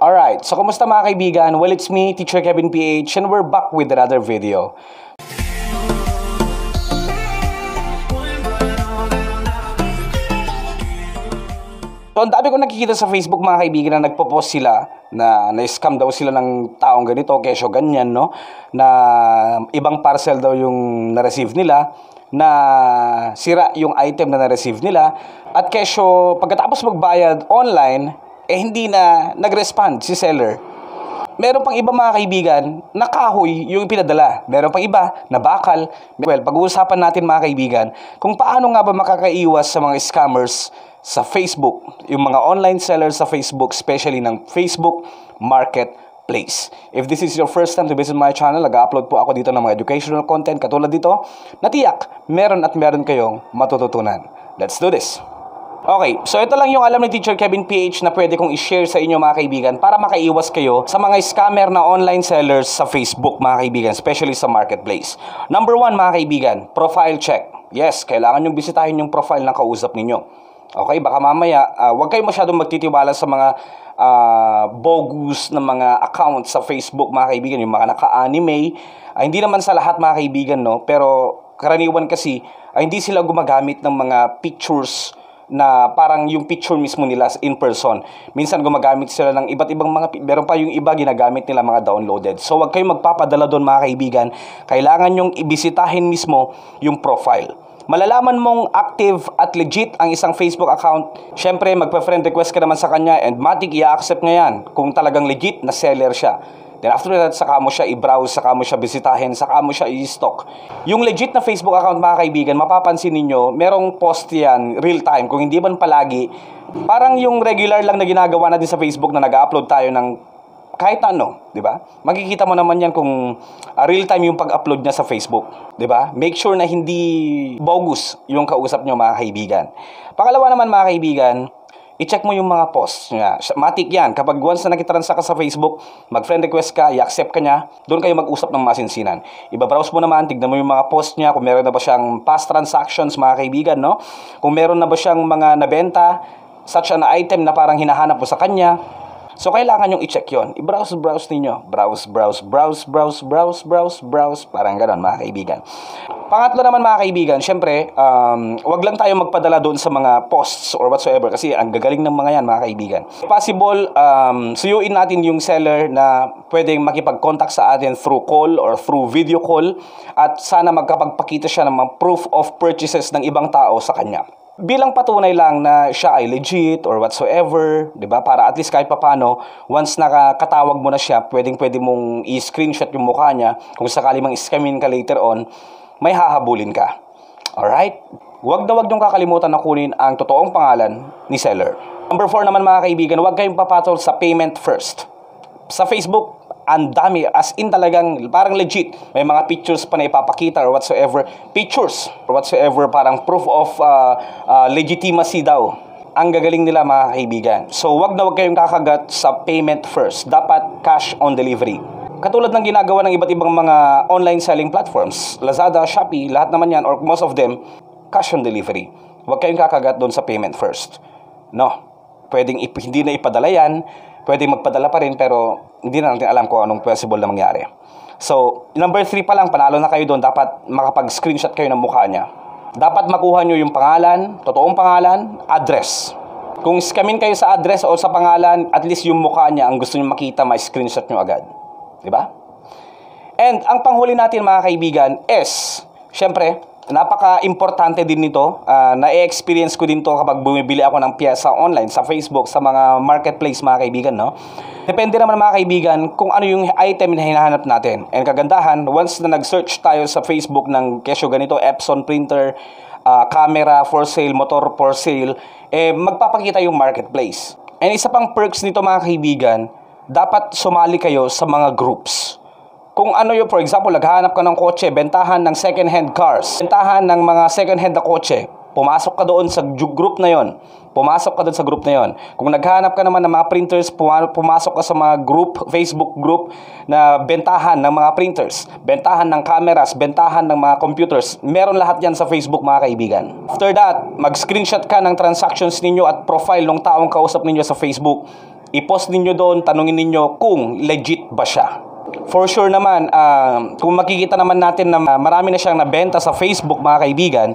Alright, so kumusta mga kaibigan? Well, it's me, Teacher Kevin PH, and we're back with another video. So, ang dami ko nakikita sa Facebook mga kaibigan na nagpo-post sila na na-scam daw sila ng taong ganito, kesyo ganyan, no? Na ibang parcel daw yung na-receive nila, na sira yung item na na-receive nila, at kesyo pagkatapos magbayad online, hindi na nag-respond si seller. Meron pang iba mga kaibigan, na kahoy yung pinadala. Meron pang iba, na bakal. Well, pag-uusapan natin mga kaibigan, kung paano nga ba makakaiwas sa mga scammers sa Facebook. Yung mga online sellers sa Facebook, especially ng Facebook Marketplace. If this is your first time to visit my channel, nag-upload po ako dito ng mga educational content katulad dito, na tiyak, meron kayong matututunan. Let's do this! Okay, so ito lang yung alam ni Teacher Kevin PH na pwede kong i-share sa inyo mga kaibigan para makaiwas kayo sa mga scammer na online sellers sa Facebook mga kaibigan, especially sa marketplace. Number 1 mga kaibigan, profile check. Yes, kailangan nyo bisitahin yung profile ng kausap ninyo. Okay, baka mamaya, huwag kayo masyadong magtitiwala sa mga bogus na mga accounts sa Facebook mga kaibigan, yung mga naka-anime. Hindi naman sa lahat mga kaibigan, no? Pero karaniwan kasi, hindi sila gumagamit ng mga pictures na parang yung picture mismo nila in person. Minsan gumagamit sila ng iba't ibang mga, meron pa yung iba ginagamit nila mga downloaded. So wag kayong magpapadala doon mga kaibigan. Kailangan yung ibisitahin mismo yung profile. Malalaman mong active at legit ang isang Facebook account. Syempre magpa-friend request ka naman sa kanya and matik i-accept nga yan kung talagang legit na seller siya. Then after that, saka mo siya i-browse, saka mo siya bisitahin, saka mo siya i-stalk. Yung legit na Facebook account mga kaibigan, mapapansin ninyo, merong post yan real time. Kung hindi man palagi, parang yung regular lang na ginagawa natin sa Facebook na nag-upload tayo ng kahit ano, di ba? Makikita mo naman yan kung real time yung pag-upload niya sa Facebook, di ba? Make sure na hindi bogus yung kausap nyo mga kaibigan. Pangalawa naman mga kaibigan, i-check mo yung mga posts niya. Matik yan. Kapag once na nakitransa ka sa Facebook, mag-friend request ka, i-accept ka niya, doon kayo mag-usap ng masinsinan. Ibabrowse mo naman, tignan mo yung mga posts niya, kung meron na ba siyang past transactions, mga kaibigan, no? Kung meron na ba siyang mga nabenta, such an item na parang hinahanap mo sa kanya. So, kailangan yung i-check yun. I-browse ninyo. Browse. Parang gano'n, mga kaibigan. Pangatlo naman, mga kaibigan, syempre, wag lang tayo magpadala doon sa mga posts or whatsoever kasi ang gagaling ng mga yan, mga kaibigan. Possible, suyuin natin yung seller na pwedeng makipag-contact sa atin through call or through video call at sana magkapagpakita siya ng mga proof of purchases ng ibang tao sa kanya. Bilang patunay lang na siya ay legit or whatsoever, 'di ba? Para at least kahit papaano, once nakakatawag mo na siya, pwede mong i-screenshot yung mukha niya kung sakali mang scamin ka later on, may hahabulin ka. Alright? Huwag niyong kakalimutan na kunin ang totoong pangalan ni seller. Number 4 naman mga kaibigan, huwag kayong papatol sa payment first. Sa Facebook, ang dami, as in talagang parang legit. May mga pictures pa na ipapakita or whatsoever. Pictures or whatsoever, parang proof of legitimacy daw. Ang gagaling nila mga kaibigan. So wag kayong kakagat sa payment first. Dapat cash on delivery. Katulad ng ginagawa ng iba't ibang mga online selling platforms. Lazada, Shopee, lahat naman yan or most of them, cash on delivery. Wag kayong kakagat doon sa payment first. No. Pwedeng hindi na ipadala yan. Pwedeng magpadala pa rin pero hindi na natin alam kung anong possible na mangyari. So, number 3 pa lang, panalo na kayo doon. Dapat makapag-screenshot kayo ng mukha niya. Dapat makuha nyo yung pangalan, totoong pangalan, address. Kung scamin kayo sa address o sa pangalan, at least yung mukha niya ang gusto nyo makita, may screenshot nyo agad. Diba? And ang panghuli natin mga kaibigan is, syempre, napaka-importante din nito. Na-experience ko din to kapag bumibili ako ng pyesa online sa Facebook, sa mga marketplace mga kaibigan, no? Depende naman mga kaibigan kung ano yung item na hinahanap natin. And kagandahan, once na nag-search tayo sa Facebook ng kesyo ganito, Epson printer, camera for sale, motor for sale, magpapakita yung marketplace. And isa pang perks nito mga kaibigan, dapat sumali kayo sa mga groups. Kung ano yung, for example, naghahanap ka ng kotse, bentahan ng second-hand cars, bentahan ng mga second-hand na kotse, pumasok ka doon sa group na yon. Kung naghahanap ka naman ng mga printers, pumasok ka sa mga group, Facebook group na bentahan ng mga printers, bentahan ng cameras, bentahan ng mga computers. Meron lahat yan sa Facebook mga kaibigan. After that, mag-screenshot ka ng transactions ninyo at profile ng taong kausap ninyo sa Facebook. I-post ninyo doon, tanungin ninyo kung legit ba siya. For sure naman, kung makikita naman natin na marami na siyang nabenta sa Facebook, mga kaibigan,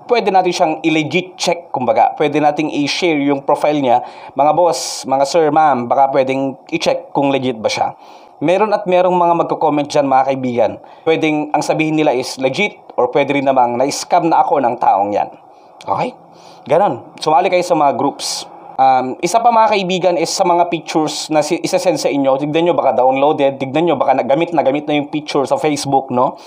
pwede natin siyang i-legit check, kumbaga. Pwede nating i-share yung profile niya. Mga boss, mga sir, ma'am, baka pwedeng i-check kung legit ba siya. Meron at merong mga magko-comment dyan, mga kaibigan. Pwedeng ang sabihin nila is legit, or pwede rin namang na-scam na ako ng taong yan. Okay? Ganon. Sumali kayo sa mga groups. Isa pa, mga kaibigan, is sa mga pictures na isa-send sa inyo. Tignan nyo, baka downloaded. Tignan nyo, baka nagamit na yung picture sa Facebook, no?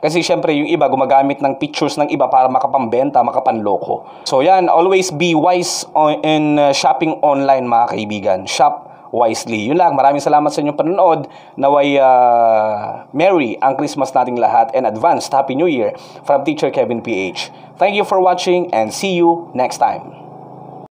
Kasi syempre, yung iba gumagamit ng pictures ng iba para makapambenta, makapanloko. So yan, always be wise in shopping online, mga kaibigan. Shop wisely. Yun lang, maraming salamat sa inyong panonood. Naway Merry ang Christmas nating lahat, and advanced Happy New Year from Teacher Kevin PH. Thank you for watching and see you next time.